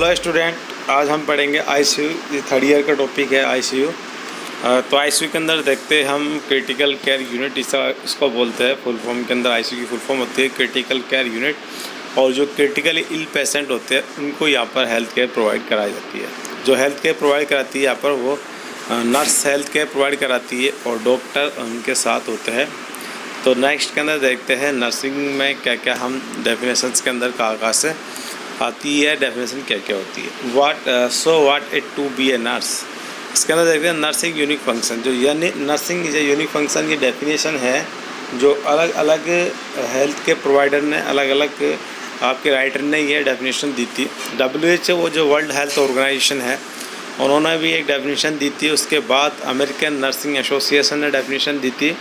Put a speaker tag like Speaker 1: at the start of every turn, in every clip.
Speaker 1: Hello student, आज हम पढ़ेंगे आईसीयू। ये थर्ड ईयर का टॉपिक है आईसीयू। तो आईसीयू के अंदर देखते हैं हम क्रिटिकल केयर यूनिट, इसको बोलते हैं। फुल फॉर्म के अंदर आईसीयू की फुल फॉर्म होती है क्रिटिकल केयर यूनिट। और जो क्रिटिकली इल पेशेंट होते हैं उनको यहाँ पर हेल्थ केयर प्रोवाइड कराई जाती है। जो हेल्थ केयर प्रोवाइड कराती है यहाँ पर वो नर्स हेल्थ केयर प्रोवाइड कराती है और डॉक्टर उनके साथ होते हैं। तो नेक्स्ट के अंदर देखते हैं नर्सिंग में क्या क्या हम डेफिनेशंस के अंदर कहाँ से आती है, डेफिनेशन क्या क्या होती है। What it to be a nurse. इसके अंदर देखते हैं नर्सिंग यूनिक फंक्शन। जो यानी nursing is a unique function की डेफिनेशन है जो अलग अलग हेल्थ के प्रोवाइडर ने, अलग अलग आपके राइटर ने ये डेफिनेशन दी थी। WHO वो जो वर्ल्ड हेल्थ ऑर्गेनाइजेशन है उन्होंने भी एक डेफिनेशन दी थी। उसके बाद अमेरिकन नर्सिंग एसोसिएशन ने डेफिनेशन दी थी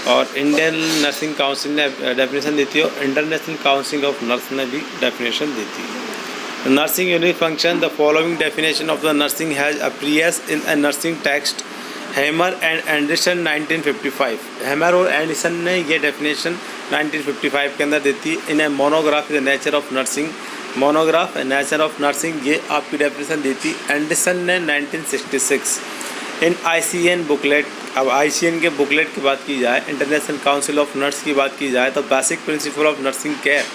Speaker 1: और इंडियन नर्सिंग काउंसिल ने डेफिनेशन दी थी और इंटरनेशनल काउंसिल ऑफ नर्स ने भी डेफिनेशन दी थी। Nursing unique function, the following definition of the nursing has appears in a nursing text Harmer and Anderson 1955। Harmer और एंडरसन ने ये डेफिनेशन 1955 के अंदर दी थी। In a monograph the nature of nursing, monograph nature of nursing, ये आपकी definition दी थी एंडरसन ने 1966। इन ICN बुकलेट, अब ICN के बुकलेट की बात की जाए, इंटरनेशनल काउंसिल ऑफ नर्स की बात की जाए, तो basic principle of nursing care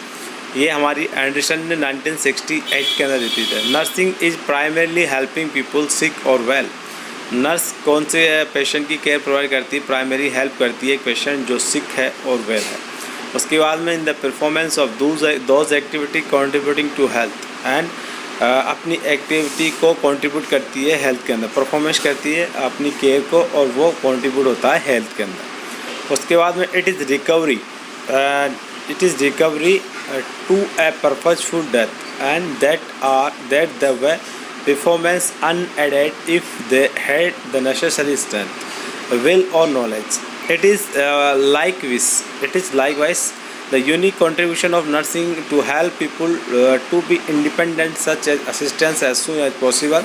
Speaker 1: ये हमारी एंडरसन ने 1968 के अंदर दी थी। Nursing is primarily helping people sick और वेल। नर्स कौन से पेशेंट की केयर प्रोवाइड करती है, प्राइमरी हेल्प करती है एक पेशेंट जो सिक है और वेल है। उसके बाद में in the performance of those activity contributing to health and अपनी एक्टिविटी को कंट्रीब्यूट करती है हेल्थ के अंदर, परफॉर्मेंस करती है अपनी केयर को और वो कंट्रीब्यूट होता है हेल्थ के अंदर। उसके बाद में it is recovery to a purposeful death and that the way performance unaided if they had the necessary strength, will or knowledge. It is likewise the unique contribution of nursing to help people to be independent, such as assistance as soon as possible.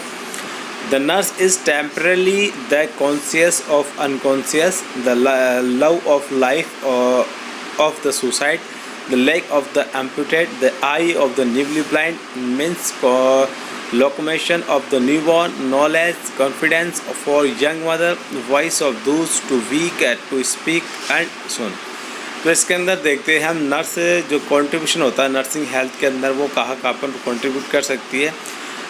Speaker 1: The nurse is temporarily the conscious of unconscious, the love of life of the suicide, the leg of the amputated, the eye of the newly blind, means locomotion of the newborn, knowledge, confidence for young mother, voice of those too weak to speak and so on. तो इसके अंदर देखते हैं हम nurse जो contribution होता है nursing health के अंदर वो कहाँ पर कंट्रीब्यूट कर सकती है।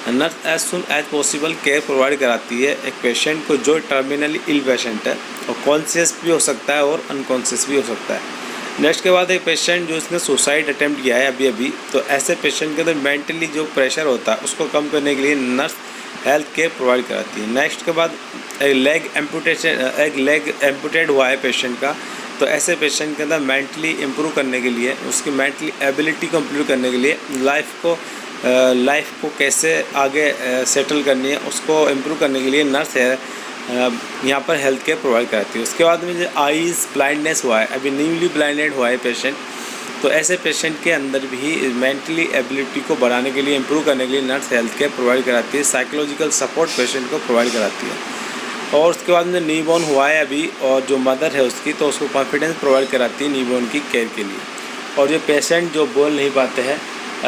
Speaker 1: Nurse as soon as possible care provide कराती है एक पेशेंट को जो टर्मिनली इल पेशेंट है और कॉन्शियस भी हो सकता है और अनकॉन्शियस भी हो सकता है। नेक्स्ट के बाद एक पेशेंट जो इसने सुसाइड अटेम्प्ट किया है अभी, तो ऐसे पेशेंट के अंदर मेंटली जो प्रेशर होता है उसको कम करने के लिए नर्स हेल्थ केयर प्रोवाइड कराती है। नेक्स्ट के बाद एक लेग एम्पुटेड हुआ है पेशेंट का, तो ऐसे पेशेंट के अंदर मेंटली इम्प्रूव करने के लिए, उसकी मेंटली एबिलिटी को इम्प्रूव करने के लिए, लाइफ को कैसे आगे सेटल करनी है उसको इम्प्रूव करने के लिए नर्स है यहाँ पर हेल्थ केयर प्रोवाइड कराती है। उसके बाद में जो आईज़ ब्लाइंडनेस हुआ है, अभी न्यूली ब्लाइंडेड हुआ है पेशेंट, तो ऐसे पेशेंट के अंदर भी मेंटली एबिलिटी को बढ़ाने के लिए, इम्प्रूव करने के लिए नर्स हेल्थ केयर प्रोवाइड कराती है। साइकोलॉजिकल सपोर्ट पेशेंट को प्रोवाइड कराती है। और उसके बाद में न्यूबॉर्न हुआ है अभी और जो मदर है उसकी, तो उसको कॉन्फिडेंस प्रोवाइड कराती है न्यूबॉर्न की केयर के लिए। और जो पेशेंट जो बोल नहीं पाते हैं,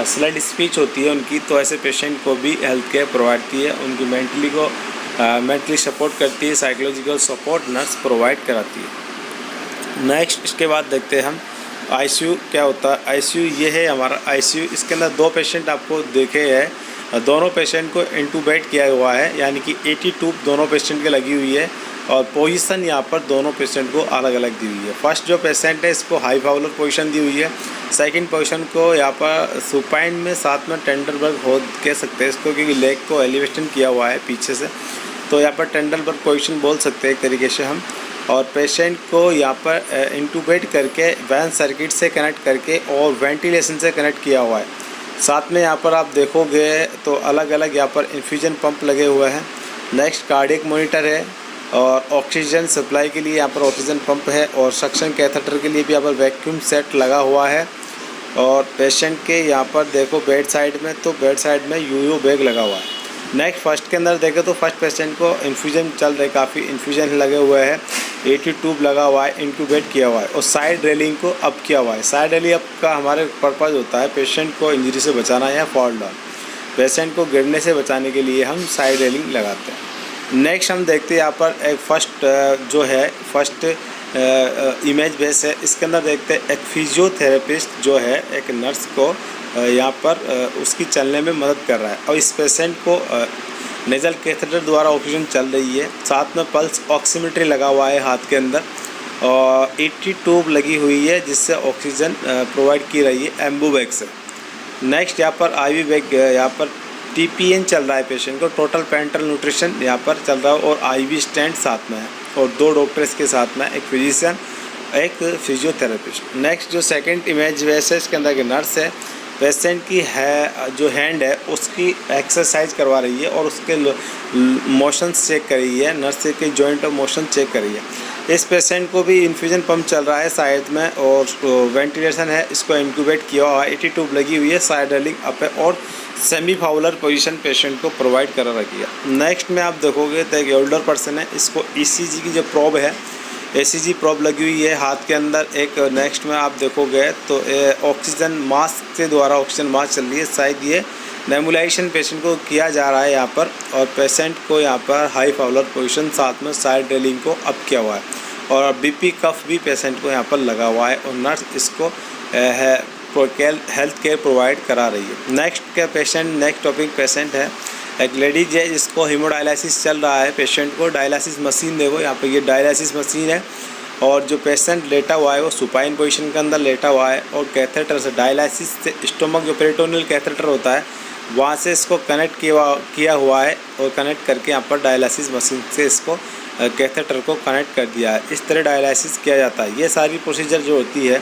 Speaker 1: स्लर्ड स्पीच होती है उनकी, तो ऐसे पेशेंट को भी हेल्थ केयर प्रोवाइड करती है, उनकी मेंटली सपोर्ट करती है, साइकोलॉजिकल सपोर्ट नर्स प्रोवाइड कराती है। नेक्स्ट इसके बाद देखते हैं हम आईसीयू क्या होता है। आईसीयू ये है हमारा आईसीयू। इसके अंदर 2 पेशेंट आपको देखे हैं, दोनों पेशेंट को इंटूबेट किया हुआ है, यानी कि 80 ट्यूब दोनों पेशेंट के लगी हुई है और पोजीशन यहाँ पर दोनों पेशेंट को अलग अलग दी हुई है। फर्स्ट जो पेशेंट है इसको हाई फाउलर पोजीशन दी हुई है, सेकंड पोजीशन को यहाँ पर सुपाइन में साथ में टेंडरबर्ग हो कह सकते हैं इसको, क्योंकि लेग को एलिवेशन किया हुआ है पीछे से, तो यहाँ पर टेंडरबर्ग पोजीशन बोल सकते हैं एक तरीके से हम। और पेशेंट को यहाँ पर इंटूबेट करके वैन सर्किट से कनेक्ट करके और वेंटिलेशन से कनेक्ट किया हुआ है। साथ में यहाँ पर आप देखोगे तो अलग अलग यहाँ पर इन्फ्यूजन पंप लगे हुए हैं। नेक्स्ट कार्डियक मॉनिटर है और ऑक्सीजन सप्लाई के लिए यहाँ पर ऑक्सीजन पंप है और सक्शन कैथेटर के लिए भी यहाँ पर वैक्यूम सेट लगा हुआ है। और पेशेंट के यहाँ पर देखो बेड साइड में, तो बेड साइड में यूयू बैग लगा हुआ है। नेक्स्ट फर्स्ट के अंदर देखें तो फर्स्ट पेशेंट को इन्फ्यूजन चल रहे, काफ़ी इन्फ्यूजन लगे हुए हैं, 80 ट्यूब लगा हुआ है, इंक्यूबेट किया हुआ है और साइड रेलिंग को अप किया हुआ है। साइड रेलिंग अप का हमारे पर्पज़ होता है पेशेंट को इंजरी से बचाना या फॉल डाउन। पेशेंट को गिरने से बचाने के लिए हम साइड रेलिंग लगाते हैं। नेक्स्ट हम देखते हैं यहाँ पर एक फर्स्ट इमेज बेस है। इसके अंदर देखते हैं एक फिजियोथेरेपिस्ट जो है एक नर्स को यहाँ पर उसकी चलने में मदद कर रहा है और इस पेशेंट को नेजल कैथेटर द्वारा ऑक्सीजन चल रही है। साथ में पल्स ऑक्सीमीटर लगा हुआ है हाथ के अंदर और 80 ट्यूब लगी हुई है जिससे ऑक्सीजन प्रोवाइड की रही है एम्बू बैग से। नेक्स्ट यहाँ पर IV बैग, यहाँ पर TPN चल रहा है पेशेंट को, टोटल पेरेंटल न्यूट्रिशन यहाँ पर चल रहा है और IV स्टैंड साथ में है और 2 डॉक्टर्स के साथ में, एक फिजिशियन एक फिजियोथेरेपिस्ट। नेक्स्ट जो सेकंड इमेज वैसे इसके अंदर की नर्स है, पेशेंट की जो हैंड है उसकी एक्सरसाइज करवा रही है और उसके मोशंस चेक कर रही है, नर्स के जॉइंट और मोशन चेक कर रही है। इस पेशेंट को भी इन्फ्यूजन पंप चल रहा है साइड में और वेंटिलेशन है, इसको इंक्यूबेट किया हुआ है, 80 ट्यूब लगी हुई है, साइड रेलिंग अप है और सेमी फाउलर पोजीशन पेशेंट को प्रोवाइड करा रखी है। नेक्स्ट में आप देखोगे तो एक ओल्डर पर्सन है, इसको ECG की जो प्रोब है, ECG प्रोब लगी हुई है हाथ के अंदर एक। नेक्स्ट में आप देखोगे तो ऑक्सीजन मास्क के द्वारा ऑक्सीजन मास्क चल रही है, शायद ये नेबुलाइजेशन पेशेंट को किया जा रहा है यहाँ पर और पेशेंट को यहाँ पर हाई फाउलर पोजीशन साथ में साइड रेलिंग को अप किया हुआ है और BP कफ भी पेशेंट को यहाँ पर लगा हुआ है और नर्स इसको हेल्थ केयर प्रोवाइड करा रही है। नेक्स्ट टॉपिक पेशेंट है, एक लेडीज है जिसको हीमोडायलिसिस चल रहा है। पेशेंट को डायलिसिस मशीन देखो यहाँ पर, ये डायलिसिस मशीन है और जो पेशेंट लेटा हुआ है वो सुपाइन पोजीशन के अंदर लेटा हुआ है और कैथेटर से डायलिसिस से स्टोमक जो पेरिटोनियल कैथेटर होता है वहाँ से इसको कनेक्ट किया हुआ है और कनेक्ट करके यहाँ पर डायलिसिस मशीन से इसको कैथेटर को कनेक्ट कर दिया है। इस तरह डायलिसिस किया जाता है। ये सारी प्रोसीजर जो होती है,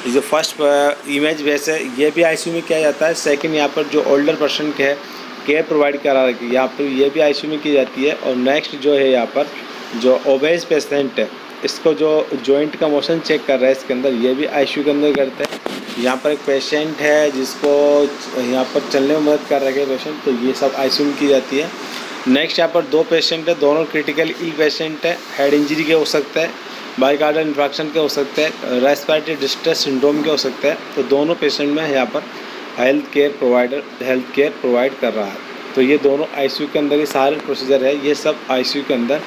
Speaker 1: जो फर्स्ट इमेज वैसे ये भी ICU में किया जाता है। सेकंड यहाँ पर जो ओल्डर पर्सन के है केयर प्रोवाइड करा रखी है, यहाँ पर ये भी ICU में की जाती है। और नेक्स्ट जो है यहाँ पर जो ओबेस पेशेंट है, इसको जो जॉइंट का मोशन चेक कर रहा है इसके अंदर, ये भी ICU के अंदर करते हैं। यहाँ पर एक पेशेंट है जिसको यहाँ पर चलने में मदद कर रखे पेशेंट, तो ये सब ICU में की जाती है। नेक्स्ट यहाँ पर 2 पेशेंट है, दोनों क्रिटिकल इल पेशेंट है, हेड इंजरी के हो सकता है, मायोकार्डियल इन्फार्क्शन के हो सकते हैं, रेस्पिरेटरी डिस्ट्रेस सिंड्रोम के हो सकते हैं। तो दोनों पेशेंट में यहाँ पर हेल्थ केयर प्रोवाइड कर रहा है। तो ये दोनों ICU के अंदर ही सारे प्रोसीजर है, ये सब ICU के अंदर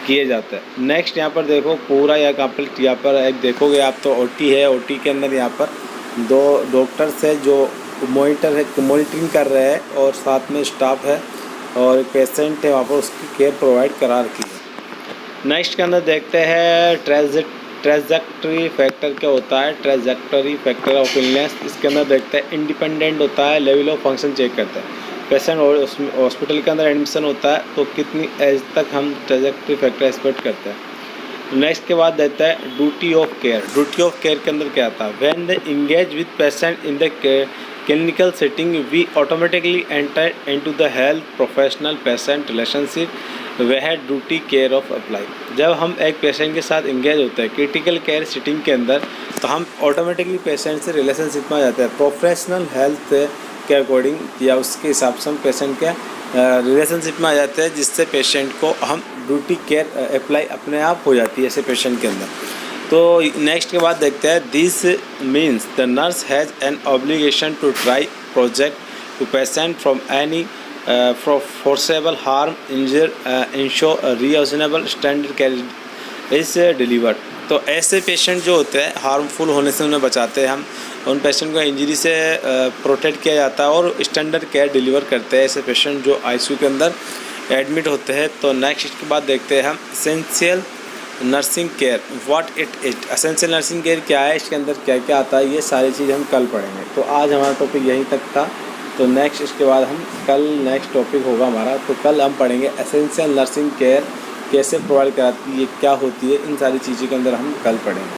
Speaker 1: किए जाते हैं। नेक्स्ट यहाँ पर देखो पूरा यह कंप्लीट, यहाँ पर एक देखोगे आप तो OT है, OT के अंदर यहाँ पर 2 डॉक्टर्स है जो मॉनिटरिंग कर रहे हैं और साथ में स्टाफ है और एक पेशेंट है वहाँ पर, उसकी केयर प्रोवाइड करा रखी है। नेक्स्ट के अंदर देखते हैं ट्रेजेक्टरी फैक्टर क्या होता है। ट्रेजेक्टरी फैक्टर ऑफ इलनेस, इसके अंदर देखते हैं इंडिपेंडेंट होता है, लेवल ऑफ फंक्शन चेक करता है। पेशेंट हॉस्पिटल के अंदर एडमिशन होता है तो कितनी एज तक हम ट्रेजेक्टरी फैक्टर एक्सपेक्ट करते हैं। नेक्स्ट के बाद देता है duty of care. Duty of care के अंदर क्या आता है, when they engage with patient in the clinical setting we automatically enter into the health professional patient relationship, वह ड्यूटी केयर ऑफ अप्लाई। जब हम एक पेशेंट के साथ इंगेज होते हैं क्रिटिकल केयर सिटिंग के अंदर, तो हम ऑटोमेटिकली पेशेंट से रिलेशनशिप में आ जाते हैं, प्रोफेशनल हेल्थ के अकॉर्डिंग या उसके हिसाब से हम पेशेंट के रिलेशनशिप में आ जाते हैं, जिससे पेशेंट को हम ड्यूटी केयर अप्लाई अपने आप हो जाती है ऐसे पेशेंट के अंदर। तो नेक्स्ट के बाद देखते हैं this means the nurse has an obligation to try project to patient from any foreseeable harm ensure reasonable standard care is delivered. तो ऐसे पेशेंट जो होते हैं हार्मफुल होने से उन्हें बचाते हैं हम, उन पेशेंट को इंजरी से प्रोटेक्ट किया जाता है और स्टैंडर्ड केयर डिलीवर करते हैं ऐसे पेशेंट जो ICU के अंदर एडमिट होते हैं। तो नेक्स्ट इसके बाद देखते हैं हम essential nursing care what it is. Essential nursing care क्या है, इसके अंदर क्या क्या आता है, ये सारी चीज़ हम कल पढ़ेंगे। तो आज हमारा टॉपिक यहीं तक था। तो नेक्स्ट इसके बाद हम कल नेक्स्ट टॉपिक होगा हमारा, तो कल हम पढ़ेंगे एसेंशियल नर्सिंग केयर कैसे प्रोवाइड कराती है, क्या होती है, इन सारी चीज़ों के अंदर हम कल पढ़ेंगे।